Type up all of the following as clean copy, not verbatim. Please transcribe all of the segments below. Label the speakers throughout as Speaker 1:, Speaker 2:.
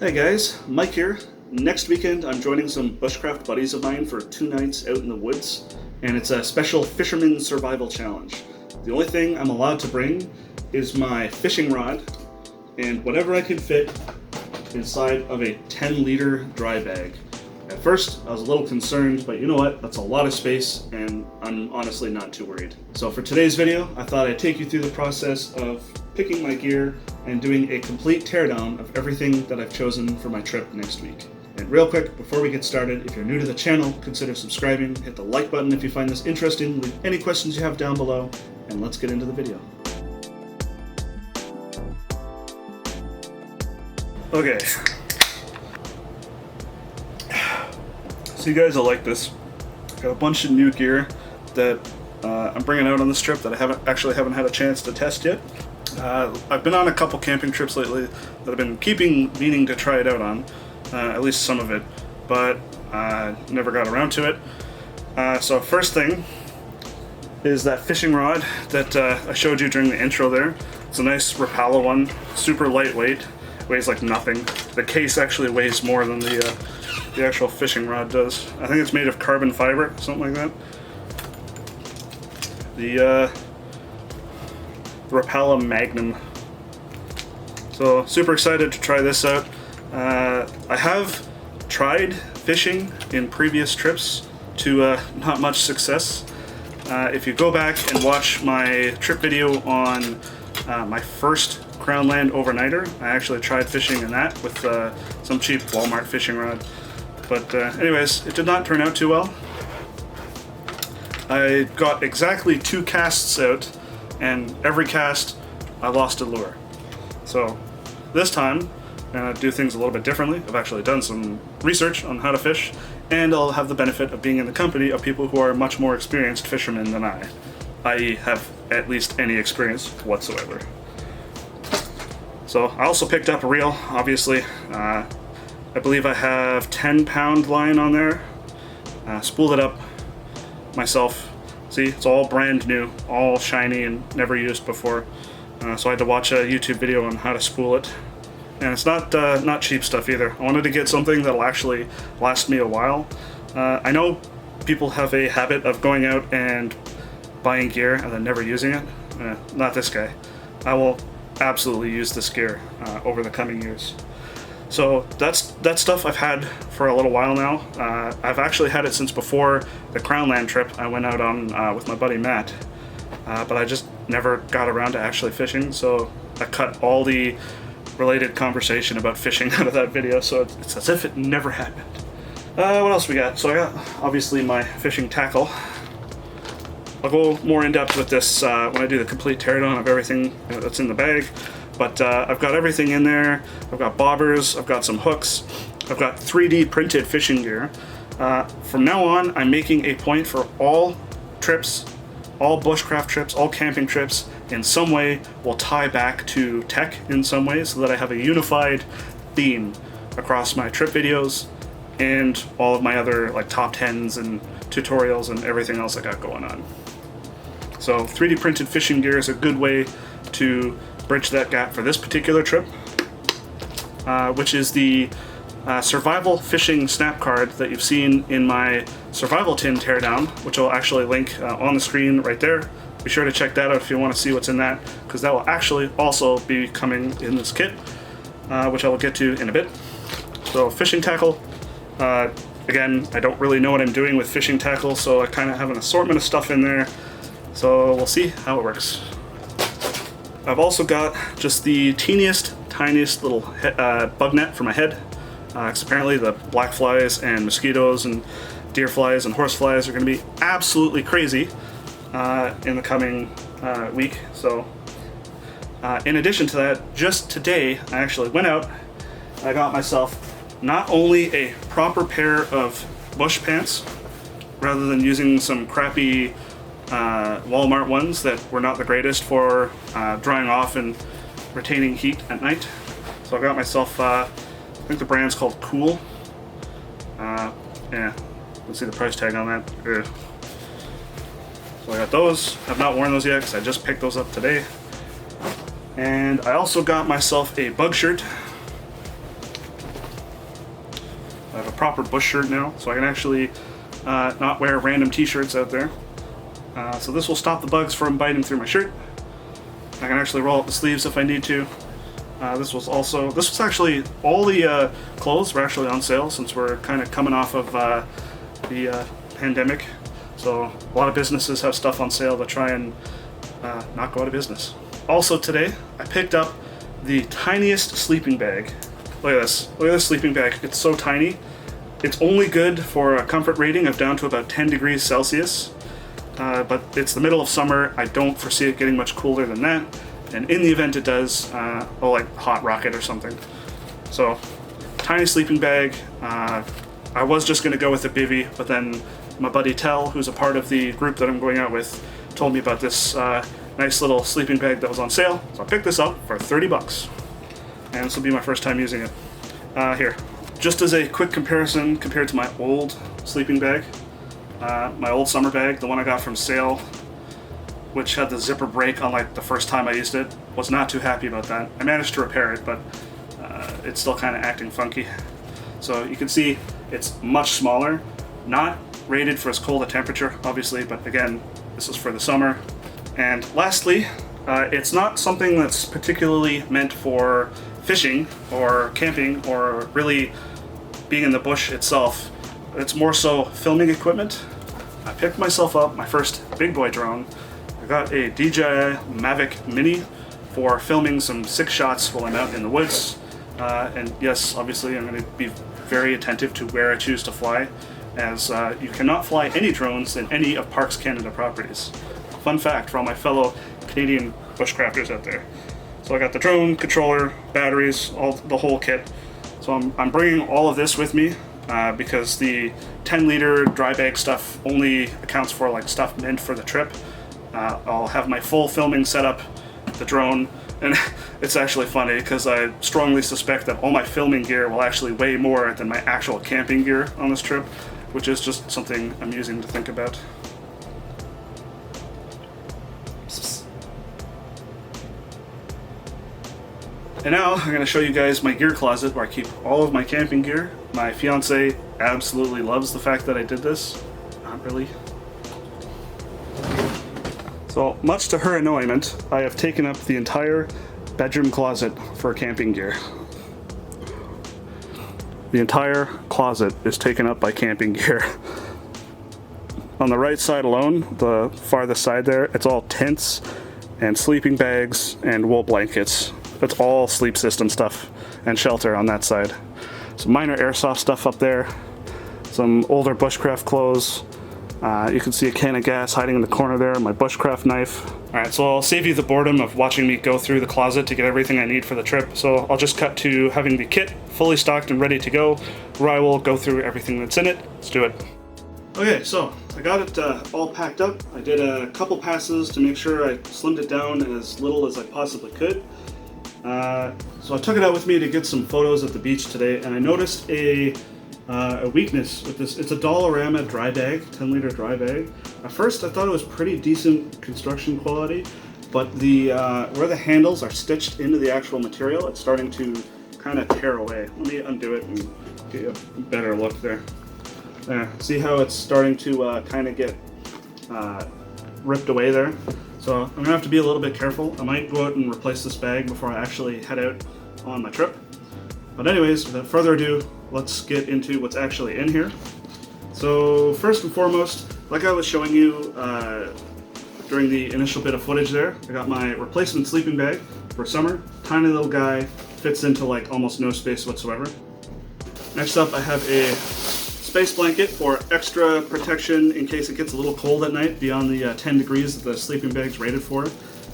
Speaker 1: Hey guys, Mike here. Next weekend I'm joining some bushcraft buddies of mine for 2 nights out in the woods, and it's a special fisherman survival challenge. The only thing I'm allowed to bring is my fishing rod and whatever I can fit inside of a 10-liter dry bag. At first I was a little concerned, but you know what, that's a lot of space and I'm honestly not too worried. So for today's video I thought I'd take you through the process of picking my gear and doing a complete teardown of everything that I've chosen for my trip next week. And real quick, before we get started, if you're new to the channel, consider subscribing, hit the like button if you find this interesting, leave any questions you have down below, and let's get into the video. Okay. So you guys will like this. Got a bunch of new gear that I'm bringing out on this trip that I haven't had a chance to test yet. I've been on a couple camping trips lately that I've been meaning to try it out on, at least some of it, but never got around to it. So first thing is that fishing rod that I showed you during the intro there. It's a nice Rapala one, super lightweight, weighs like nothing. The case actually weighs more than the actual fishing rod does. I think it's made of carbon fiber, something like that. The Rapala Magnum. So super excited to try this out. I have tried fishing in previous trips to not much success. If you go back and watch my trip video on my first Crown Land overnighter, I actually tried fishing in that with some cheap Walmart fishing rod. But anyways, it did not turn out too well. I got exactly 2 casts out, and every cast I lost a lure. So this time I'm going to do things a little bit differently. I've actually done some research on how to fish, and I'll have the benefit of being in the company of people who are much more experienced fishermen than I have at least any experience whatsoever. So I also picked up a reel, obviously. I believe I have 10-pound line on there. Spooled it up myself. See, it's all brand new, all shiny and never used before. So I had to watch a YouTube video on how to spool it. And it's not cheap stuff either. I wanted to get something that'll actually last me a while. I know people have a habit of going out and buying gear and then never using it. Not this guy. I will absolutely use this gear over the coming years. So that stuff I've had for a little while now. I've actually had it since before the Crown Land trip I went out on with my buddy Matt, but I just never got around to actually fishing, so I cut all the related conversation about fishing out of that video, so it's as if it never happened. What else we got? So I got obviously my fishing tackle. I'll go more in depth with this when I do the complete teardown of everything that's in the bag. But I've got everything in there. I've got bobbers, I've got some hooks, I've got 3D printed fishing gear. From now on, I'm making a point for all trips, all bushcraft trips, all camping trips, in some way will tie back to tech in some way, so that I have a unified theme across my trip videos and all of my other like top 10s and tutorials and everything else I got going on. So 3D printed fishing gear is a good way to bridge that gap for this particular trip, which is the survival fishing snap card that you've seen in my survival tin teardown, which I'll actually link on the screen right there. Be sure to check that out if you want to see what's in that, because that will actually also be coming in this kit, which I will get to in a bit. So fishing tackle, again, I don't really know what I'm doing with fishing tackle, so I kind of have an assortment of stuff in there, so we'll see how it works. I've also got just the tiniest little bug net for my head, because apparently the black flies and mosquitoes and deer flies and horse flies are going to be absolutely crazy in the coming week. So in addition to that, just today I actually went out and I got myself not only a proper pair of bush pants, rather than using some crappy Walmart ones that were not the greatest for drying off and retaining heat at night. So I got myself, I think the brand's called Cool. Yeah, let's see the price tag on that. Ugh. So I got those. I've not worn those yet because I just picked those up today. And I also got myself a bug shirt. I have a proper bush shirt now, so I can actually not wear random t-shirts out there. So this will stop the bugs from biting through my shirt. I can actually roll up the sleeves if I need to. This was actually, all the clothes were actually on sale since we're kind of coming off of the pandemic. So a lot of businesses have stuff on sale to try and not go out of business. Also today, I picked up the tiniest sleeping bag. Look at this. Look at this sleeping bag. It's so tiny. It's only good for a comfort rating of down to about 10 degrees Celsius. But it's the middle of summer. I don't foresee it getting much cooler than that. And in the event it does, like hot rocket or something. So, tiny sleeping bag. I was just going to go with a bivvy, but then my buddy Tell, who's a part of the group that I'm going out with, told me about this nice little sleeping bag that was on sale. So I picked this up for 30 bucks. And this will be my first time using it. Here. Just as a quick comparison compared to my old sleeping bag, my old summer bag, the one I got from sale, which had the zipper break on like the first time I used it, was not too happy about that. I managed to repair it, but it's still kind of acting funky. So you can see it's much smaller, not rated for as cold a temperature, obviously, but again, this is for the summer. And lastly, it's not something that's particularly meant for fishing or camping or really being in the bush itself. It's more so filming equipment. I picked myself up my first big boy drone. I got a DJI Mavic Mini for filming some sick shots while I'm out in the woods. And yes, obviously I'm going to be very attentive to where I choose to fly, as you cannot fly any drones in any of Parks Canada properties. Fun fact for all my fellow Canadian bushcrafters out there. So I got the drone, controller, batteries, the whole kit. So I'm bringing all of this with me because the 10-liter dry bag stuff only accounts for like stuff meant for the trip. I'll have my full filming setup, the drone, and it's actually funny because I strongly suspect that all my filming gear will actually weigh more than my actual camping gear on this trip, which is just something amusing to think about. And now I'm going to show you guys my gear closet where I keep all of my camping gear. My fiance absolutely loves the fact that I did this. Not really. So, much to her annoyment, I have taken up the entire bedroom closet for camping gear. The entire closet is taken up by camping gear. On the right side alone, the farthest side there, it's all tents and sleeping bags and wool blankets. It's all sleep system stuff and shelter on that side. Some minor airsoft stuff up there, some older bushcraft clothes. You can see a can of gas hiding in the corner there, my bushcraft knife. Alright, so I'll save you the boredom of watching me go through the closet to get everything I need for the trip. So I'll just cut to having the kit fully stocked and ready to go, where I will go through everything that's in it. Let's do it. Okay, so I got it all packed up. I did a couple passes to make sure I slimmed it down as little as I possibly could. So I took it out with me to get some photos at the beach today, and I noticed a weakness with this. It's a Dollarama dry bag, 10-liter dry bag. At first I thought it was pretty decent construction quality, but the where the handles are stitched into the actual material, it's starting to kind of tear away. Let me undo it and get you a better look there. There, see how it's starting to kind of get ripped away there? So I'm gonna have to be a little bit careful. I might go out and replace this bag before I actually head out on my trip. But anyways, without further ado, let's get into what's actually in here. So first and foremost, like I was showing you during the initial bit of footage there, I got my replacement sleeping bag for summer. Tiny little guy, fits into like almost no space whatsoever. Next up, I have a space blanket for extra protection in case it gets a little cold at night beyond the 10 degrees that the sleeping bag's rated for.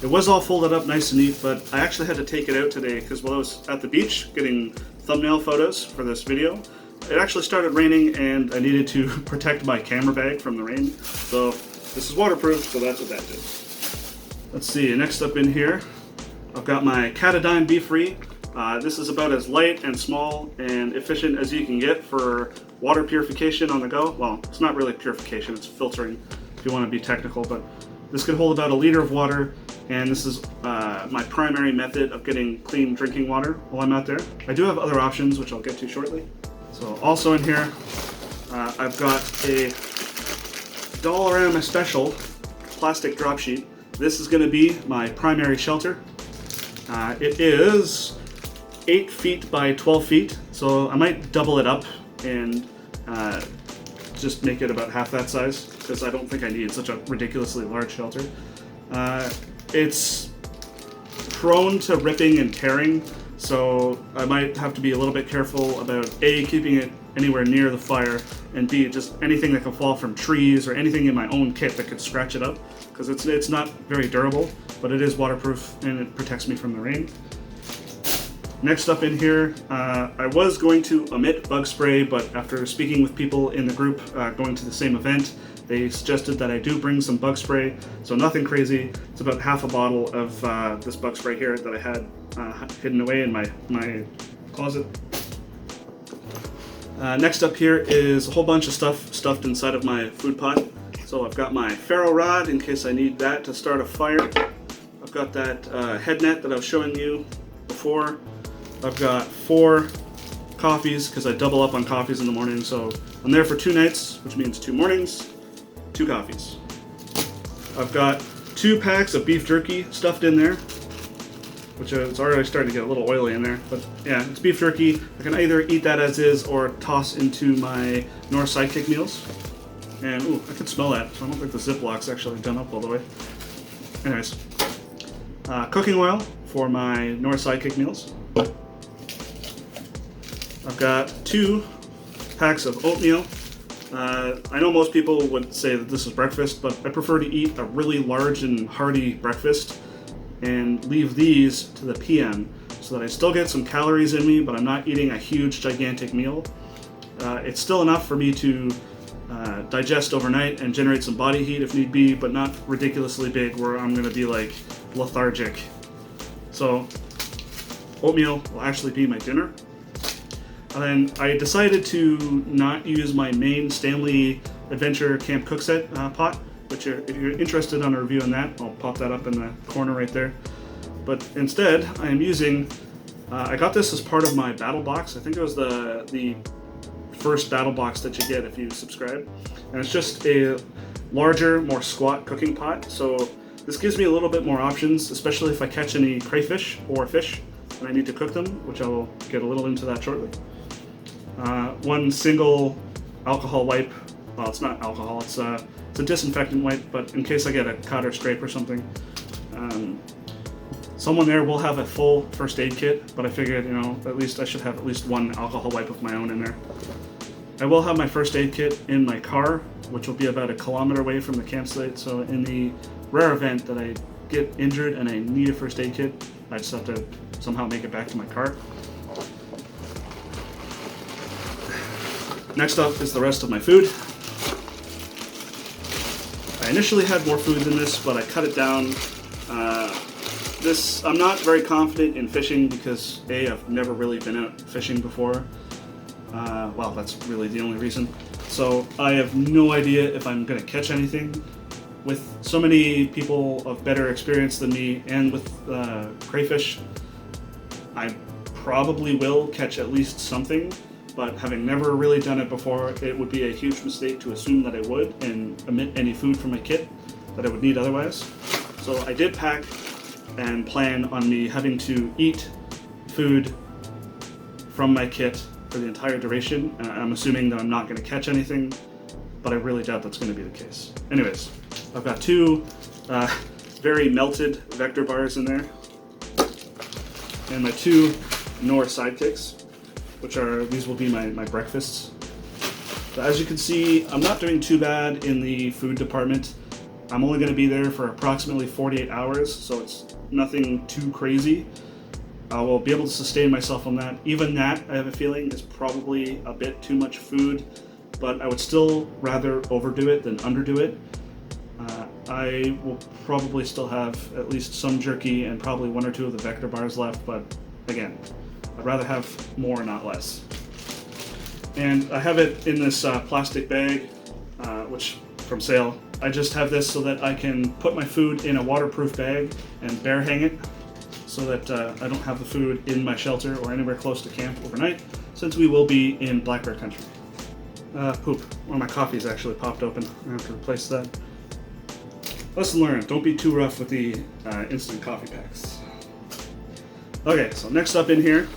Speaker 1: It was all folded up nice and neat, but I actually had to take it out today because while I was at the beach getting thumbnail photos for this video, it actually started raining and I needed to protect my camera bag from the rain. So this is waterproof, so that's what that did. Let's see, next up in here, I've got my Katadyn BeFree. This is about as light and small and efficient as you can get for water purification on the go. Well, it's not really purification, it's filtering if you want to be technical, but this could hold about 1 liter of water, and this is my primary method of getting clean drinking water while I'm out there. I do have other options, which I'll get to shortly. So also in here, I've got a Dollarama Special plastic drop sheet. This is going to be my primary shelter. It is 8 feet by 12 feet, so I might double it up and just make it about half that size, because I don't think I need such a ridiculously large shelter. It's prone to ripping and tearing, so I might have to be a little bit careful about A, keeping it anywhere near the fire, and B, just anything that can fall from trees or anything in my own kit that could scratch it up, because it's not very durable, but it is waterproof and it protects me from the rain. Next up in here, I was going to omit bug spray, but after speaking with people in the group going to the same event, they suggested that I do bring some bug spray, so nothing crazy. It's about half a bottle of this bug spray here that I had hidden away in my closet. Next up here is a whole bunch of stuff stuffed inside of my food pot. So I've got my ferro rod in case I need that to start a fire. I've got that head net that I was showing you before. I've got 4 coffees because I double up on coffees in the morning, so I'm there for 2 nights, which means 2 mornings, 2 coffees. I've got 2 packs of beef jerky stuffed in there, which is already starting to get a little oily in there, but yeah, it's beef jerky. I can either eat that as is or toss into my North Sidekick meals. And ooh, I can smell that, so I don't think the Ziplock's actually done up all the way. Anyways, cooking oil for my North Sidekick meals. I've got 2 packs of oatmeal. I know most people would say that this is breakfast, but I prefer to eat a really large and hearty breakfast and leave these to the PM so that I still get some calories in me, but I'm not eating a huge, gigantic meal. It's still enough for me to digest overnight and generate some body heat if need be, but not ridiculously big where I'm going to be like lethargic. So oatmeal will actually be my dinner. And then I decided to not use my main Stanley Adventure Camp Cook Set pot, which if you're interested on a review on that, I'll pop that up in the corner right there. But instead, I am using, I got this as part of my battle box. I think it was the first battle box that you get if you subscribe. And it's just a larger, more squat cooking pot. So this gives me a little bit more options, especially if I catch any crayfish or fish and I need to cook them, which I will get a little into that shortly. 1 single alcohol wipe. Well, it's not alcohol, it's a disinfectant wipe, but in case I get a cut or scrape or something. Someone there will have a full first aid kit, but I figured, at least I should have at least 1 alcohol wipe of my own in there. I will have my first aid kit in my car, which will be about 1 kilometer away from the campsite, so in the rare event that I get injured and I need a first aid kit, I just have to somehow make it back to my car. Next up is the rest of my food. I initially had more food than this, but I cut it down. I'm not very confident in fishing because A, I've never really been out fishing before. Well, that's really the only reason. So I have no idea if I'm going to catch anything. With so many people of better experience than me and with crayfish, I probably will catch at least something. But having never really done it before, it would be a huge mistake to assume that I would and omit any food from my kit that I would need otherwise. So I did pack and plan on me having to eat food from my kit for the entire duration. I'm assuming that I'm not going to catch anything, but I really doubt that's going to be the case. Anyways, I've got 2 very melted vector bars in there, and my 2 North Sidekicks, these will be my breakfasts. So as you can see, I'm not doing too bad in the food department. I'm only going to be there for approximately 48 hours, so it's nothing too crazy. I will be able to sustain myself on that. Even that, I have a feeling, is probably a bit too much food, but I would still rather overdo it than underdo it. I will probably still have at least some jerky and probably 1 or 2 of the vector bars left, but again, I'd rather have more, not less. And I have it in this plastic bag, which from sale. I just have this so that I can put my food in a waterproof bag and bear hang it so that I don't have the food in my shelter or anywhere close to camp overnight. since we will be in black bear country. Poop. One of my coffees actually popped open. I have to replace that. Lesson learned, don't be too rough with the instant coffee packs. Okay, so next up in here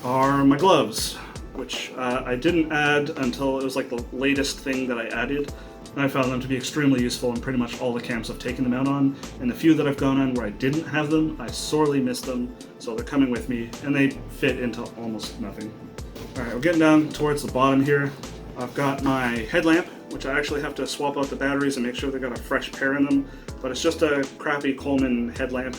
Speaker 1: are my gloves, which I didn't add until it was like the latest thing that I added. And I found them to be extremely useful in pretty much all the camps I've taken them out on. And the few that I've gone on where I didn't have them, I sorely missed them. So they're coming with me, and they fit into almost nothing. Alright, we're getting down towards the bottom here. I've got my headlamp, which I actually have to swap out the batteries and make sure they've got a fresh pair in them. But it's just a crappy Coleman headlamp.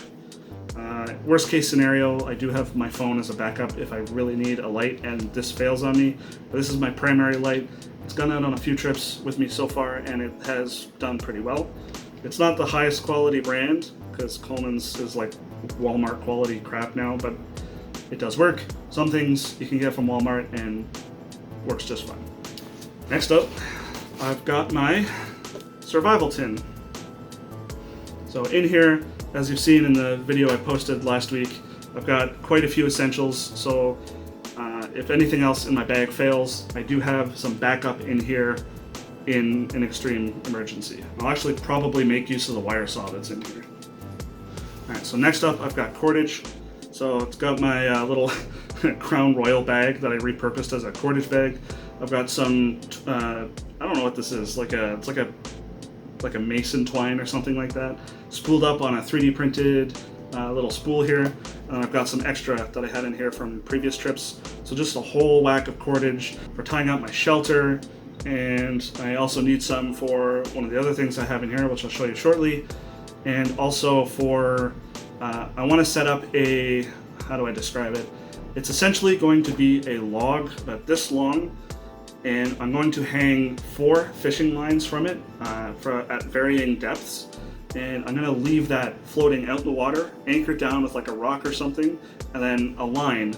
Speaker 1: Worst case scenario, I do have my phone as a backup if I really need a light and this fails on me. But this is my primary light. It's gone out on a few trips with me so far, and it has done pretty well. It's not the highest quality brand, because Coleman's is like Walmart quality crap now, but it does work. Some things you can get from Walmart and works just fine. Next up, I've got my survival tin. So in here, as you've seen in the video I posted last week, I've got quite a few essentials. So if anything else in my bag fails, I do have some backup in here in an extreme emergency. I'll actually probably make use of the wire saw that's in here. Alright, so next up I've got cordage. So it's got my little Crown Royal bag that I repurposed as a cordage bag. I've got some, I don't know what this is, it's like a mason twine or something like that, spooled up on a 3D printed little spool here. And I've got some extra that I had in here from previous trips. So just a whole whack of cordage for tying up my shelter. And I also need some for one of the other things I have in here, which I'll show you shortly. And also for, I want to set up a, how do I describe it? It's essentially going to be a log about this long, and I'm going to hang 4 fishing lines from it at varying depths. And I'm going to leave that floating out in the water, anchored down with like a rock or something, and then a line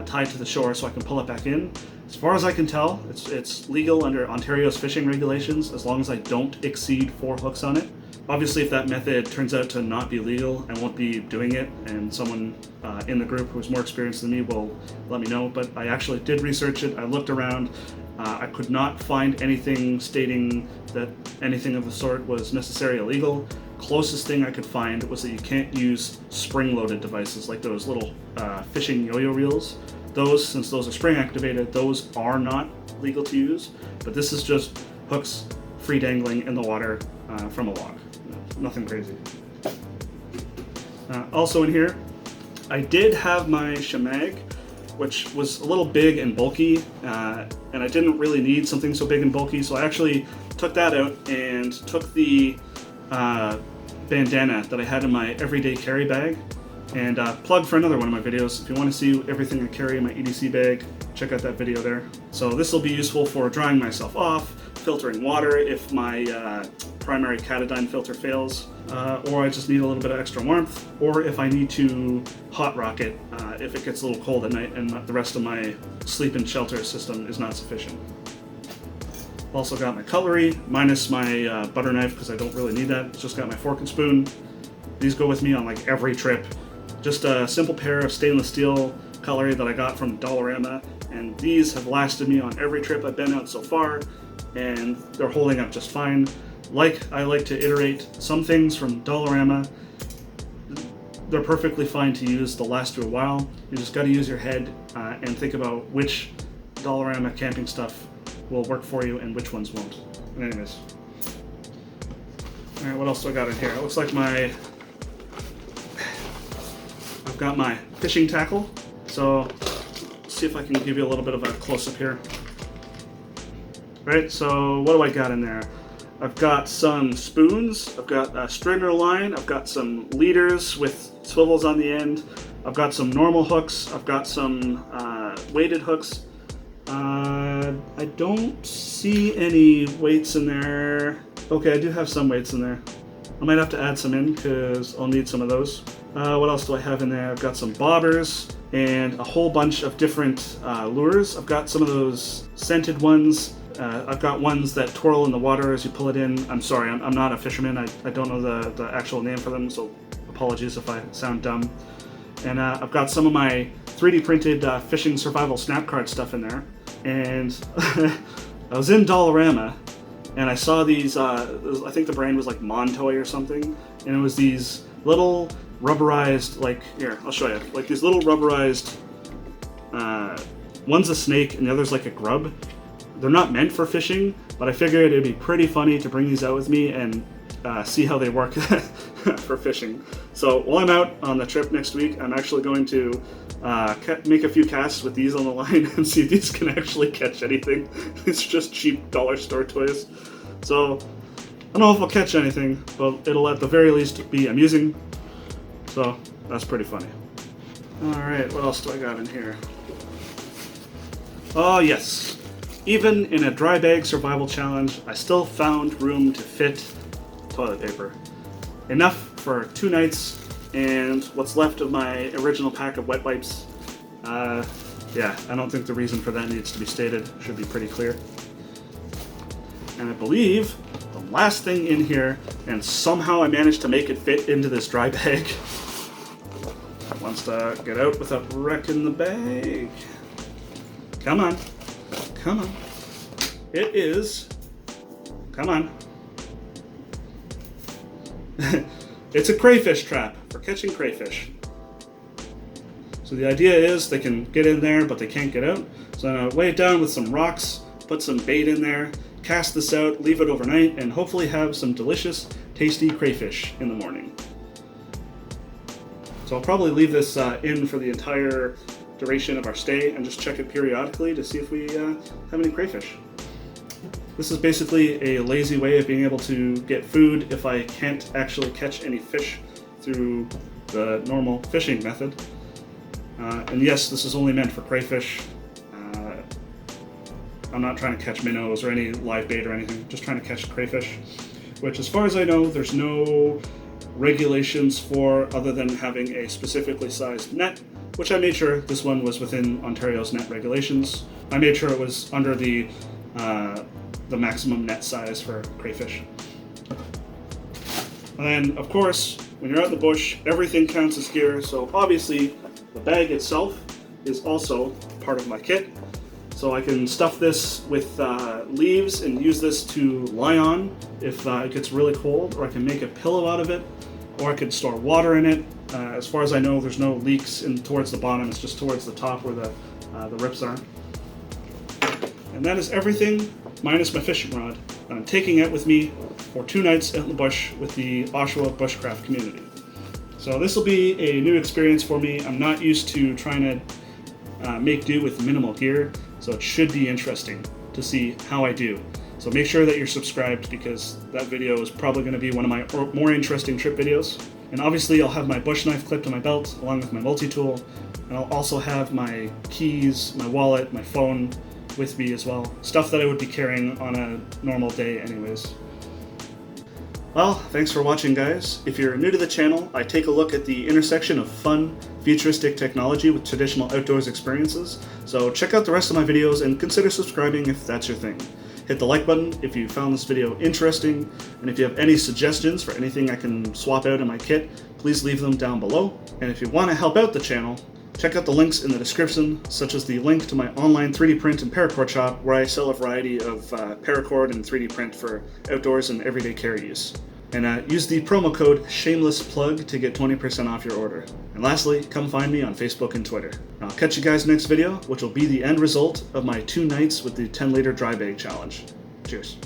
Speaker 1: tied to the shore so I can pull it back in. As far as I can tell, it's legal under Ontario's fishing regulations as long as I don't exceed 4 hooks on it. Obviously, if that method turns out to not be legal, I won't be doing it, and someone in the group who's more experienced than me will let me know. But I actually did research it. I looked around. I could not find anything stating that anything of the sort was necessarily illegal. Closest thing I could find was that you can't use spring-loaded devices like those little fishing yo-yo reels. Those, since those are spring-activated, those are not legal to use. But this is just hooks free dangling in the water from a log. Nothing crazy. Also in here, I did have my shemag, which was a little big and bulky, and I didn't really need something so big and bulky, so I actually took that out and took the bandana that I had in my everyday carry bag, and plug for another one of my videos. If you want to see everything I carry in my EDC bag, check out that video there. So this will be useful for drying myself off, filtering water if my primary Katadyn filter fails, or I just need a little bit of extra warmth, or if I need to hot rocket if it gets a little cold at night and the rest of my sleep and shelter system is not sufficient. Also got my cutlery, minus my butter knife because I don't really need that. Just got my fork and spoon. These go with me on like every trip. Just a simple pair of stainless steel cutlery that I got from Dollarama, and these have lasted me on every trip I've been out so far, and they're holding up just fine. I like to iterate some things from Dollarama. They're perfectly fine to use, they'll last you a while. You just got to use your head and think about which Dollarama camping stuff will work for you and which ones won't. But anyways. Alright, what else do I got in here? It looks like I've got my fishing tackle. So, let's see if I can give you a little bit of a close-up here. Alright, so what do I got in there? I've got some spoons, I've got a stringer line, I've got some leaders with swivels on the end, I've got some normal hooks, I've got some weighted hooks. I don't see any weights in there. Okay, I do have some weights in there. I might have to add some in because I'll need some of those. What else do I have in there? I've got some bobbers and a whole bunch of different lures. I've got some of those scented ones. I've got ones that twirl in the water as you pull it in. I'm sorry, I'm not a fisherman. I don't know the actual name for them, so apologies if I sound dumb. And I've got some of my 3D printed fishing survival snap card stuff in there. And I was in Dollarama, and I saw these, I think the brand was like Montoy or something, and it was these little rubberized, like, here, I'll show you, like these little rubberized, one's a snake and the other's like a grub. They're not meant for fishing, but I figured it'd be pretty funny to bring these out with me and see how they work for fishing. So while I'm out on the trip next week, I'm actually going to make a few casts with these on the line and see if these can actually catch anything. It's just cheap dollar store toys. So I don't know if I'll catch anything, but it'll at the very least be amusing. So that's pretty funny. Alright, what else do I got in here? Oh yes, even in a dry bag survival challenge, I still found room to fit toilet paper. Enough for 2 nights and what's left of my original pack of wet wipes. Yeah, I don't think the reason for that needs to be stated. Should be pretty clear. And I believe the last thing in here, and somehow I managed to make it fit into this dry bag. Wants to get out without wrecking the bag. Come on. Come on. It is. Come on. It's a crayfish trap for catching crayfish. So the idea is they can get in there, but they can't get out. So I'm gonna weigh it down with some rocks, put some bait in there, cast this out, leave it overnight, and hopefully have some delicious, tasty crayfish in the morning. So I'll probably leave this in for the entire duration of our stay and just check it periodically to see if we have any crayfish. This is basically a lazy way of being able to get food if I can't actually catch any fish through the normal fishing method. And yes, this is only meant for crayfish. I'm not trying to catch minnows or any live bait or anything, just trying to catch crayfish, which as far as I know, there's no regulations for other than having a specifically sized net, which I made sure this one was within Ontario's net regulations. I made sure it was under the maximum net size for crayfish. And then, of course, when you're out in the bush, everything counts as gear, so obviously the bag itself is also part of my kit. So I can stuff this with leaves and use this to lie on if it gets really cold, or I can make a pillow out of it, or I could store water in it. As far as I know, there's no leaks in towards the bottom, it's just towards the top where the rips are. And that is everything minus my fishing rod. I'm taking it with me for 2 nights out in the bush with the Oshawa bushcraft community. So this will be a new experience for me. I'm not used to trying to make do with minimal gear, so it should be interesting to see how I do. So make sure that you're subscribed because that video is probably going to be one of my more interesting trip videos. And obviously I'll have my bush knife clipped to my belt along with my multi-tool, and I'll also have my keys, my wallet, my phone with me as well. Stuff that I would be carrying on a normal day anyways. Well, thanks for watching, guys. If you're new to the channel, I take a look at the intersection of fun, futuristic technology with traditional outdoors experiences, so check out the rest of my videos and consider subscribing if that's your thing. Hit the like button if you found this video interesting, and if you have any suggestions for anything I can swap out in my kit, please leave them down below. And if you want to help out the channel, check out the links in the description, such as the link to my online 3D print and paracord shop where I sell a variety of paracord and 3D print for outdoors and everyday carry use. And use the promo code SHAMELESSPLUG to get 20% off your order. And lastly, come find me on Facebook and Twitter. I'll catch you guys next video, which will be the end result of my 2 nights with the 10-liter dry bag challenge. Cheers.